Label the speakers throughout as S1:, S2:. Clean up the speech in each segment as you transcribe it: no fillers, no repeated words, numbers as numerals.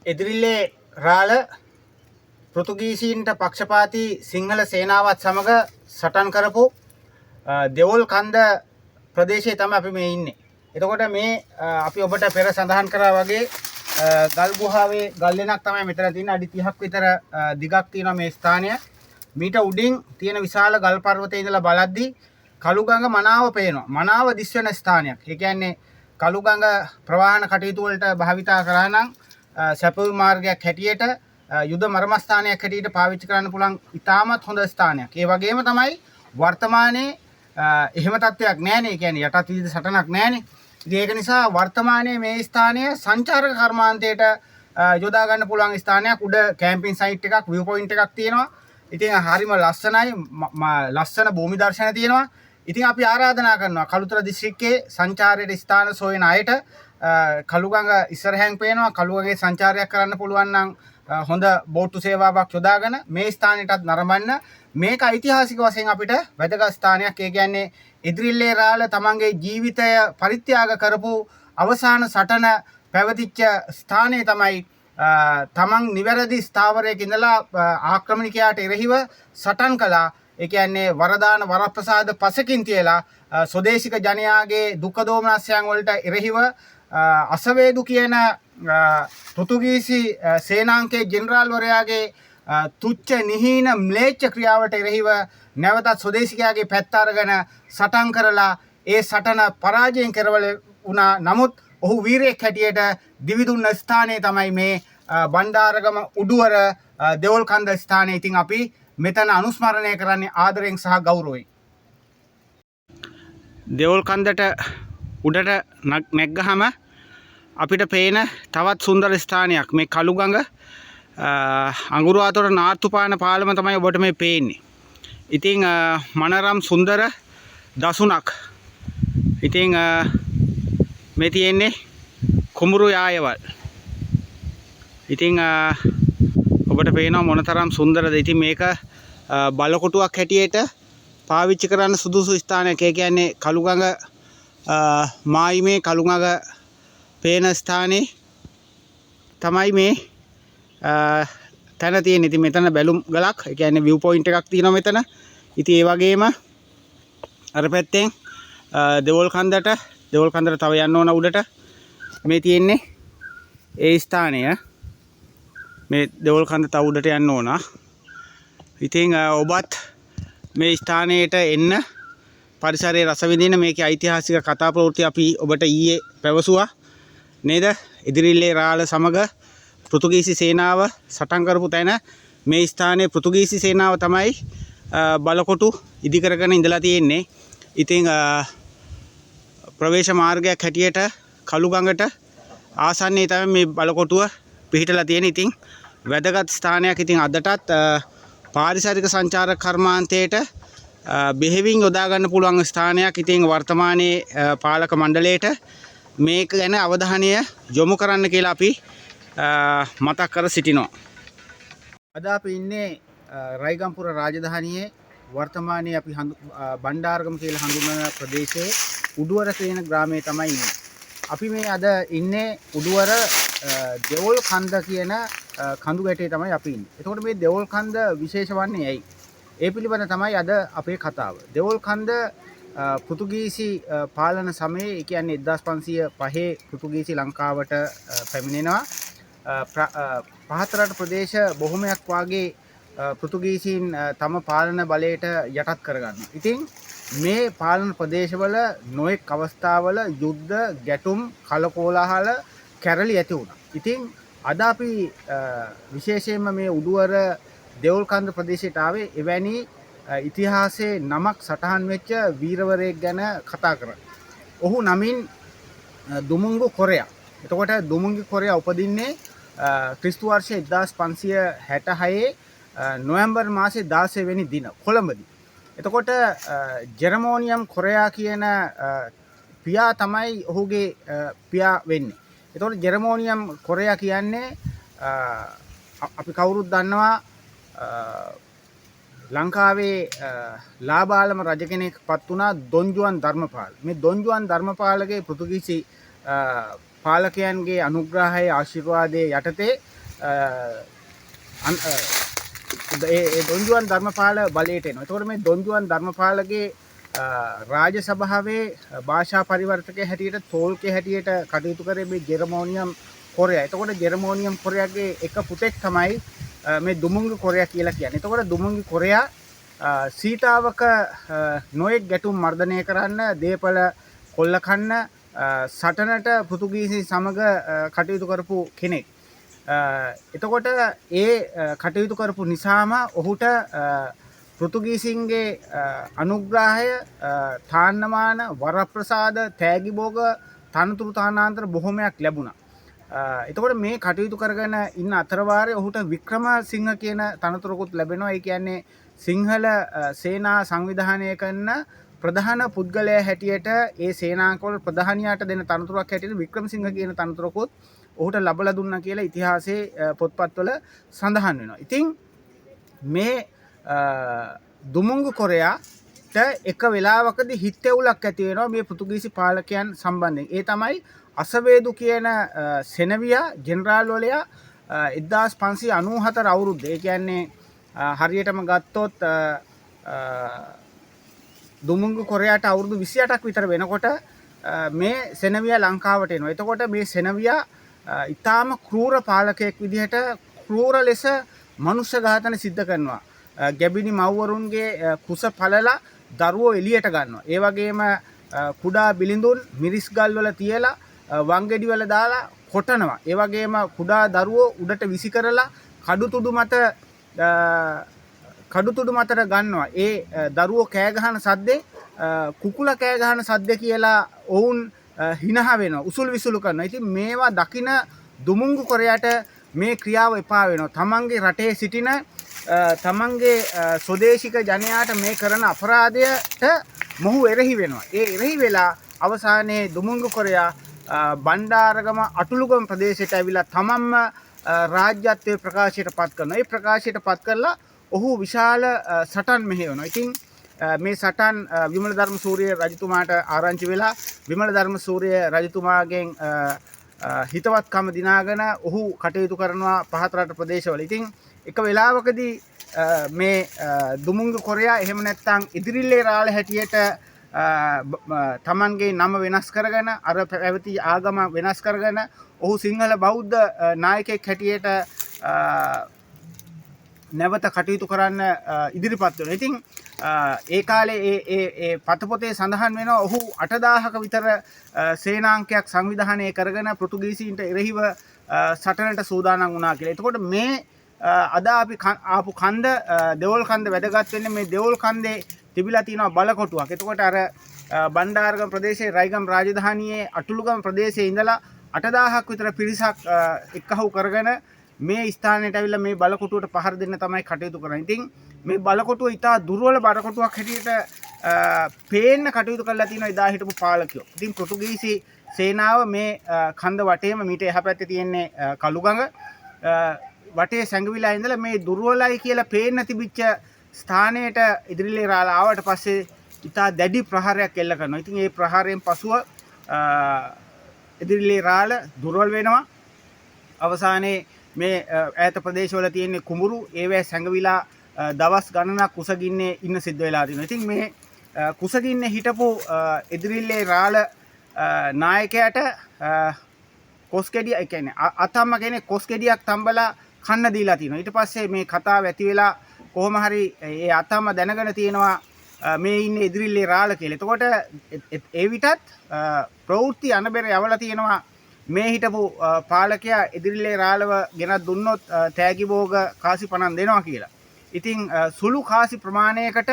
S1: එදිරිල්ලේ රාළ පෘතුගීසීන්ට පක්ෂපාතී සිංහල සේනාවත් සමග සටන් කරපු දෙවොල් කන්ද ප්‍රදේශයේ තමයි අපි මේ ඉන්නේ. එතකොට මේ අපි ඔබට පෙර සඳහන් කරා වගේ ගල් ගුහාවේ ගල් ලෙනක් තමයි මෙතන තියෙන. අඩි 30ක් විතර දිගක් තියෙනවා මේ ස්ථානය. මීට උඩින් තියෙන විශාල ගල් පර්වතයේ ඉඳලා බලද්දී කළුගඟ මනාව පේනවා. මනාව දිස් වෙන ස්ථානයක්. ඒ කියන්නේ කළුගඟ ප්‍රවාහන කටයුතු වලට භාවිතා කරා නම් සැපවි මාර්ගයක් හැටියට යුද මර්මස්ථානයක් හැටියට පාවිච්චි කරන්න පුළුවන් ඉතාමත් හොඳ ස්ථානයක්. ඒ වගේම තමයි වර්තමානයේ එහෙම තත්ත්වයක් නැහැනේ. ඒ කියන්නේ යටත් විවිධ සටනක් නැහැනේ. ඉතින් ඒක නිසා වර්තමානයේ මේ ස්ථානය සංචාරක කර්මාන්තයට යොදා ගන්න පුළුවන් ස්ථානයක්. උඩ කැම්පින් සයිට් එකක්, විව් පොයින්ට් එකක් තියෙනවා. ඉතින් හරිම ලස්සනයි. ලස්සන භූමි දර්ශන තියෙනවා. ඉතින් අපි ආරාධනා කරනවා කළුතර දිස්ත්‍රික්කයේ සංචාරයේ ස්ථාන සොයන අයට කළුගඟ ඉස්සරහෙන් පේනවා. කළුගඟේ සංචාරයක් කරන්න පුළුවන් නම් හොඳ බෝට්ටු සේවාවක් යොදාගෙන මේ ස්ථානෙටත් නරඹන්න. මේක ඓතිහාසික වශයෙන් අපිට වැදගත් ස්ථානයක්. ඒ කියන්නේ එදිරිල්ලේ රාළ තමන්ගේ ජීවිතය පරිත්‍යාග කරපු අවසාන සටන පැවතිච්ච ස්ථානය තමයි තමන් නිවැරදි ස්ථාවරයක ඉඳලා ආක්‍රමණිකයාට එරෙහිව සටන් කළා. ඒ කියන්නේ වරදාන වරප්‍රසාද පසකින් තියලා ස්වදේශික ජනයාගේ දුක දෝමනස්යන් වලට එරෙහිව අසවේදු කියන පෘතුගීසි සේනාංකයේ ජෙනරාල්වරයාගේ තුච්ච නිහීන ම්ලේච්ඡ ක්‍රියාවට එරෙහිව නැවතත් ස්වදේශිකයාගේ පැත්ත අරගෙන සටන් කරලා ඒ සටන පරාජයෙන් කරවල වුණා. නමුත් ඔහු වීරයෙක් හැටියට දිවිදුන්න ස්ථානය තමයි මේ බණ්ඩාරගම උඩුවර දෙවොල් කන්ද ස්ථානය. ඉතින් අපි මෙතන අනුස්මරණය කරන්නේ ආදරයෙන් සහ ගෞරවයෙන්. දෙවොල් කන්දට උඩට නැග්ගහම අපිට පේන තවත් සුන්දර ස්ථානයක් මේ කළුගඟ අඟුරුවාතොට නාර්තුපාන පාලම තමයි ඔබට මේ පේන්නේ. ඉතින් මනරම් සුන්දර දසුනක්. ඉතින් මේ තියෙන්නේ කුඹුරු යායවල්. ඉතින් ඔබට පේනවා මොනතරම් සුන්දරද. ඉතින් මේක බලකොටුවක් හැටියට පාවිච්චි කරන්න සුදුසු ස්ථානයක්. ඒ කියන්නේ කළුගඟ මායිමේ කළුගඟ පේන ස්ථානේ තමයි මේ තැන තියෙන්නේ. ඉතින් මෙතන බැලුම් ගලක්, ඒ කියන්නේ විව් පොයින්ට් එකක් තියෙනවා මෙතන. ඉතින් ඒ වගේම අර පැත්තෙන් දෙවොල් කන්දට තව යන්න ඕන උඩට මේ තියෙන්නේ ඒ ස්ථානය. මේ දෙවොල් කන්ද තව උඩට යන්න ඕන. ඉතින් ඔබත් මේ ස්ථානයට එන්න පරිසරයේ රස විඳින මේකේ ඓතිහාසික කතා ප්‍රවෘත්ති අපි ඔබට ඊයේ පැවසුවා නේද? එදිරිල්ලේ රාළ සමග පෘතුගීසි සේනාව සටන් කරපු තැන මේ ස්ථානයේ පෘතුගීසි සේනාව තමයි බලකොටු ඉදි කරගෙන ඉඳලා තියෙන්නේ. ඉතින් ප්‍රවේශ මාර්ගයක් හැටියට කළුගඟට ආසන්නයේ තමයි මේ බලකොටුව පිහිටලා තියෙන්නේ. ඉතින් වැදගත් ස්ථානයක්. ඉතින් අදටත් පාරිසරික සංචාරක කර්මාන්තයට බෙහෙවින් යොදා ගන්න පුළුවන් ස්ථානයක්. ඉතින් වර්තමානයේ පාලක මණ්ඩලයට මේක ගැන අවධානය යොමු කරන්න කියලා අපි මතක් කර සිටිනවා. අද අපි ඉන්නේ රයිගම්පුර රාජධානියේ වර්තමානයේ අපි බණ්ඩාරගම කියලා හඳුන්වන ප්‍රදේශයේ උඩුවර කියන ග්‍රාමයේ තමයි ඉන්නේ. අපි මේ අද ඉන්නේ උඩුවර දෙවොල් කන්ද කියන කඳු ගැටේ තමයි අපි ඉන්නේ. එතකොට මේ දෙවොල් කන්ද විශේෂ වන්නේ ඇයි? ඒ පිළිබඳ තමයි අද අපේ කතාව. දෙවොල් කන්ද පෘතුගීසි පාලන සමයේ, ඒ කියන්නේ 1505 පෘතුගීසි ලංකාවට පැමිණෙනවා. පහතරට ප්‍රදේශ බොහොමයක් වාගේ පෘතුගීසීන් තම පාලන බලයට යටත් කරගන්නවා. ඉතින් මේ පාලන ප්‍රදේශවල නොඑක් අවස්ථාවල යුද්ධ, ගැටුම්, කලකෝලාහල කැරලි ඇති වුණා. ඉතින් අද අපි විශේෂයෙන්ම මේ උඩුවර දෙවොල් කන්ද ප්‍රදේශයට ආවේ එවැනි ඉතිහාසයේ නමක් සටහන් වෙච්ච වීරවරයෙක් ගැන කතා කරන්න. ඔහු නමින් දුමුංගු කොරයා. එතකොට දුමුංගු කොරයා උපදින්නේ ක්‍රිස්තු වර්ෂ 1566 නොවැම්බර් මාසේ 16 වෙනි දින කොළඹදී. එතකොට ජෙරමෝනියම් කොරයා කියන පියා තමයි ඔහුගේ පියා වෙන්නේ. එතකොට ජෙරමෝනියම් කොරයා කියන්නේ අපි කවුරුත් දන්නවා ලංකාවේ ලාබාලම රජ කෙනෙක් පත් වුණා දොන්ජුවන් ධර්මපාල. මේ දොන්ජුවන් ධර්මපාලගේ පෘතුගීසි පාලකයන්ගේ අනුග්‍රහයේ ආශිර්වාදයේ යටතේ ඒ දොන්දුවන් ධර්මපාල බලයට එනවා. එතකොට මේ දොන්දුවන් ධර්මපාලගේ රාජ සභාවේ භාෂා පරිවර්තකයේ හැටියට තෝල්කේ හැටියට කටයුතු කරේ මේ ජෙරමෝනියම් කොරයා. එතකොට ජෙරමෝනියම් කොරයාගේ එක පුතෙක් තමයි මේ දුමුංග කොරයා කියලා කියන්නේ. එතකොට දුමුංග කොරයා සීතාවක නොයෙක් ගැටුම් මර්ධනය කරන්න දේපල කොල්ල කන්න සටනට පෘතුගීසි සමග කටයුතු කරපු කෙනෙක්. එතකොට ඒ කටයුතු කරපු නිසාම ඔහුට පෘතුගීසින්ගේ අනුග්‍රහය තාන්නමාන වරප්‍රසාද තෑගිබෝග තනතුරු තානාන්තර බොහොමයක් ලැබුණා. එතකොට මේ කටයුතු කරගෙන ඉන්න අතරවාරයේ ඔහුට වික්‍රමසිංහ කියන තනතුරකුත් ලැබෙනවා. ඒ කියන්නේ සිංහල සේනා සංවිධානය කරන ප්‍රධාන පුද්ගලයා හැටියට ඒ සේනාංකවල ප්‍රධානියාට දෙන තනතුරක් හැටියට වික්‍රමසිංහ කියන තනතුරකුත් ඔහුට ලබලා දුන්නා කියලා ඉතිහාසයේ පොත්පත්වල සඳහන් වෙනවා. ඉතින් මේ දුමුංග කොරයාට එක වෙලාවකදී හිතෙවුලක් ඇති වෙනවා මේ පෘතුගීසි පාලකයන් සම්බන්ධයෙන්. ඒ තමයි අසවේදු කියන සෙනවියා ජෙනරාල්වරයා 1594 අවුරුද්දේ. ඒ කියන්නේ හරියටම ගත්තොත් දුමුංග කොරයාට අවුරුදු 28ක් විතර වෙනකොට මේ සෙනවියා ලංකාවට එනවා. එතකොට මේ සෙනවියා ඊටාම ක්‍රූර පාලකයෙක් විදිහට ක්‍රූර ලෙස මනුෂ්‍ය ඝාතන සිද්ධ කරනවා. ගැබිනි මව්වරුන්ගේ කුස පළලා දරුවෝ එළියට ගන්නවා. ඒ වගේම කුඩා බිලිඳුන් මිරිස් ගල් වල තියලා වංගෙඩි වල දාලා කොටනවා. ඒ වගේම කුඩා දරුවෝ උඩට විසි කරලා කඩුතුඩු මතට ගන්නවා. ඒ දරුවෝ කෑ ගහන සද්දේ කුකුල කෑ ගහන සද්ද කියලා ඔවුන් හිනහ වෙනවා. උසුල් විසුලු කරනවා. ඉතින් මේවා දකින දුමුංග කොරයාට මේ ක්‍රියාව එපා වෙනවා. තමන්ගේ රටේ සිටින තමන්ගේ ස්වදේශික ජනයාට මේ කරන අපරාධයට මොහු එරෙහි වෙනවා. ඒ එරෙහි වෙලා අවසානයේ දුමුංග කොරයා බණ්ඩාරගම අටුළුගම ප්‍රදේශයට ඇවිල්ලා තමන්ම රාජ්‍යත්වයේ ප්‍රකාශයට පත් කරනවා. ඒ ප්‍රකාශයට පත් කරලා ඔහු විශාල සටන් මෙහෙවනවා. ඉතින් මේ සටන් විමල ධර්මසූරිය රජතුමාට ආරංචි වෙලා විමල ධර්මසූරිය රජතුමාගෙන් හිතවත්කම දිනාගෙන ඔහු කටයුතු කරනවා පහත රට ප්‍රදේශවල. ඉතින් එක වෙලාවකදී මේ දුමුංග කොරයා එහෙම නැත්නම් ඉදිරිල්ලේ රාළ හැටියට තමන්ගේ නම වෙනස් කරගෙන අර පැවති ආගම වෙනස් කරගෙන ඔහු සිංහල බෞද්ධ නායකයෙක් හැටියට නැවත කටයුතු කරන්න ඉදිරිපත් වෙනවා. ඉතින් ඒ කාලේ ඒ පතපොතේ සඳහන් වෙනවා ඔහු 8000ක විතර සේනාංකයක් සංවිධානය කරගෙන පෘතුගීසීන්ට එරෙහිව සටනට සූදානම් වුණා කියලා. එතකොට මේ අද අපි ආපු කන්ද දෙවොල් කන්ද වැදගත් වෙන්නේ මේ දෙවොල් කන්දේ තිබිලා තියෙනවා බලකොටුවක්. එතකොට අර බණ්ඩාරගම ප්‍රදේශයේ රයිගම් රාජධානියේ අටුළුගම ප්‍රදේශයේ ඉඳලා 8000ක් විතර පිරිසක් එක්කහුව කරගෙන මේ ස්ථානයට ඇවිල්ලා මේ බලකොටුවට පහර දෙන්න තමයි කටයුතු කරන්නේ. ඉතින් මේ බලකොටුව ඉතා දුර්වල බලකොටුවක් හැටියට පේන්න කටයුතු කරලා තියෙනවා එදා හිටපු පාලකයෝ. ඉතින් පෘතුගීසි සේනාව මේ කන්ද වටේම මීට එහා පැත්තේ තියෙන්නේ කළුගඟ වටේ සැඟවිලා ඉඳලා මේ දුර්වලයි කියලා පේන්න තිබිච්ච ස්ථානයට ඉදිරිලේ රාළ ආවට පස්සේ ඉතා දැඩි ප්‍රහාරයක් එල්ල කරනවා. ඉතින් මේ ප්‍රහාරයෙන් පසුව ඉදිරිලේ රාළ දුර්වල වෙනවා. අවසානයේ මේ ඈත ප්‍රදේශවල තියෙන කුඹුරු ඒවැ සැඟවිලා දවස් ගණනක් කුසගින්නේ ඉන්න සිද්ධ වෙලා තියෙනවා. ඉතින් මේ කුසගින්නේ හිටපු ඉදිරිල්ලේ රාළ නායකයාට කොස්කෙඩිය ඒ කියන්නේ අතම්ම කෙනෙක් කොස්කෙඩියක් තම්බලා කන්න දීලා තියෙනවා. ඊට පස්සේ මේ කතාව ඇති වෙලා කොහොම හරි ඒ අතම්ම දැනගෙන තියෙනවා මේ ඉන්නේ ඉදිරිල්ලේ රාළ කියලා. එතකොට ඒ විටත් ප්‍රවෘත්ති අනබෙර යවලා තියෙනවා මේ හිටපු පාලකයා ඉදිරිලේ රාළව ගෙනත් දුන්නොත් තෑගි භෝග කාසි 50 දෙනවා කියලා. ඉතින් සුළු කාසි ප්‍රමාණයකට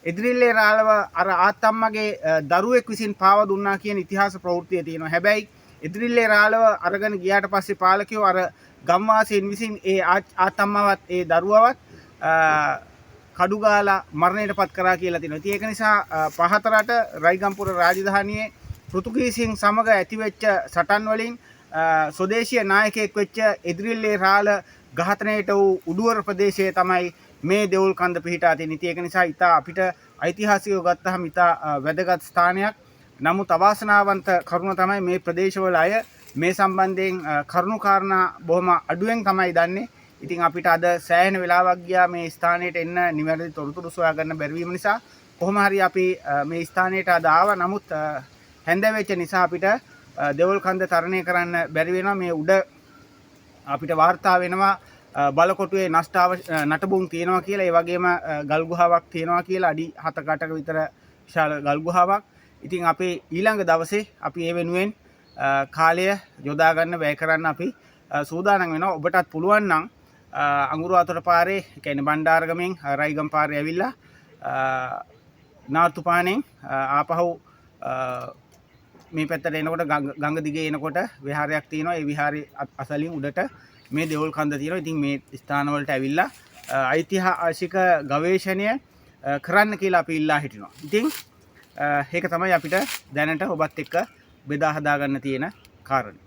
S1: ඉදිරිලේ රාළව අර ආත්තම්මගේ දරුවෙක් විසින් පාව දුන්නා කියන ඉතිහාස ප්‍රවෘත්තිය තියෙනවා. හැබැයි ඉදිරිලේ රාළව අරගෙන ගියාට පස්සේ පාලකයෝ අර ගම්වාසීන් විසින් ඒ ආත්තම්මවත් ඒ දරුවවත් කඩු ගාලා මරණයටපත් කරා කියලා තියෙනවා. ඉතින් ඒක නිසා පහත රට රයිගම්පුර රාජධානියේ පෘතුගීසින් සමග ඇතිවෙච්ච සටන් වලින් ස්වදේශීය නායකයෙක් වෙච්ච ඉදිරිල්ලේ රාළ ඝාතනයට වූ උඩුවර ප්‍රදේශයේ තමයි මේ දෙවුල් කන්ද පිහිටා තියෙන්නේ. ඉතින් ඒක නිසා ඉතා අපිට ඓතිහාසිකව ගත්තහම ඉතා වැදගත් ස්ථානයක්. නමුත් අවාසනාවන්ත කරුණ තමයි මේ ප්‍රදේශවල අය මේ සම්බන්ධයෙන් කරුණු කාරණා බොහොම අඩුවෙන් තමයි දන්නේ. ඉතින් අපිට අද සෑහෙන වෙලාවක් ගියා මේ ස්ථානයට එන්න නිවැරදි තොරතුරු සොයා ගන්න බැරි වීම නිසා. කොහොම හරි අපි මේ ස්ථානයට අද ආවා. නමුත් හැන්ද වෙච්ච නිසා අපිට දෙවොල් කන්ද තරණය කරන්න බැරි වෙනවා. මේ උඩ අපිට වාර්තා වෙනවා බලකොටුවේ නටබුන් තියෙනවා කියලා. ඒ වගේම ගල් ගුහාවක් තියෙනවා කියලා. අඩි 7-8ක විතර විශාල ගල් ගුහාවක්. ඉතින් අපි ඊළඟ දවසේ අපි ඒ වෙනුවෙන් කාලය යොදා ගන්න වැය කරන්න අපි සූදානම් වෙනවා. ඔබටත් පුළුවන් නම් අඟුරුවාතොට පාරේ කියන්නේ බණ්ඩාරගමෙන් රයිගම් පාරේ ඇවිල්ලා නාර්තුපානෙන් ආපහු මේ පැත්තට එනකොට ගඟ දිගේ එනකොට විහාරයක් තියෙනවා. ඒ විහාරයේ අසලින් උඩට මේ දෙවොල් කන්ද තියෙනවා. ඉතින් මේ ස්ථානවලට ඇවිල්ලා ඓතිහාසික ගවේෂණය කරන්න කියලා අපි ඉල්ලා හිටිනවා. ඉතින් ඒක තමයි අපිට දැනට ඔබත් එක්ක බෙදා හදා ගන්න තියෙන කාරණේ.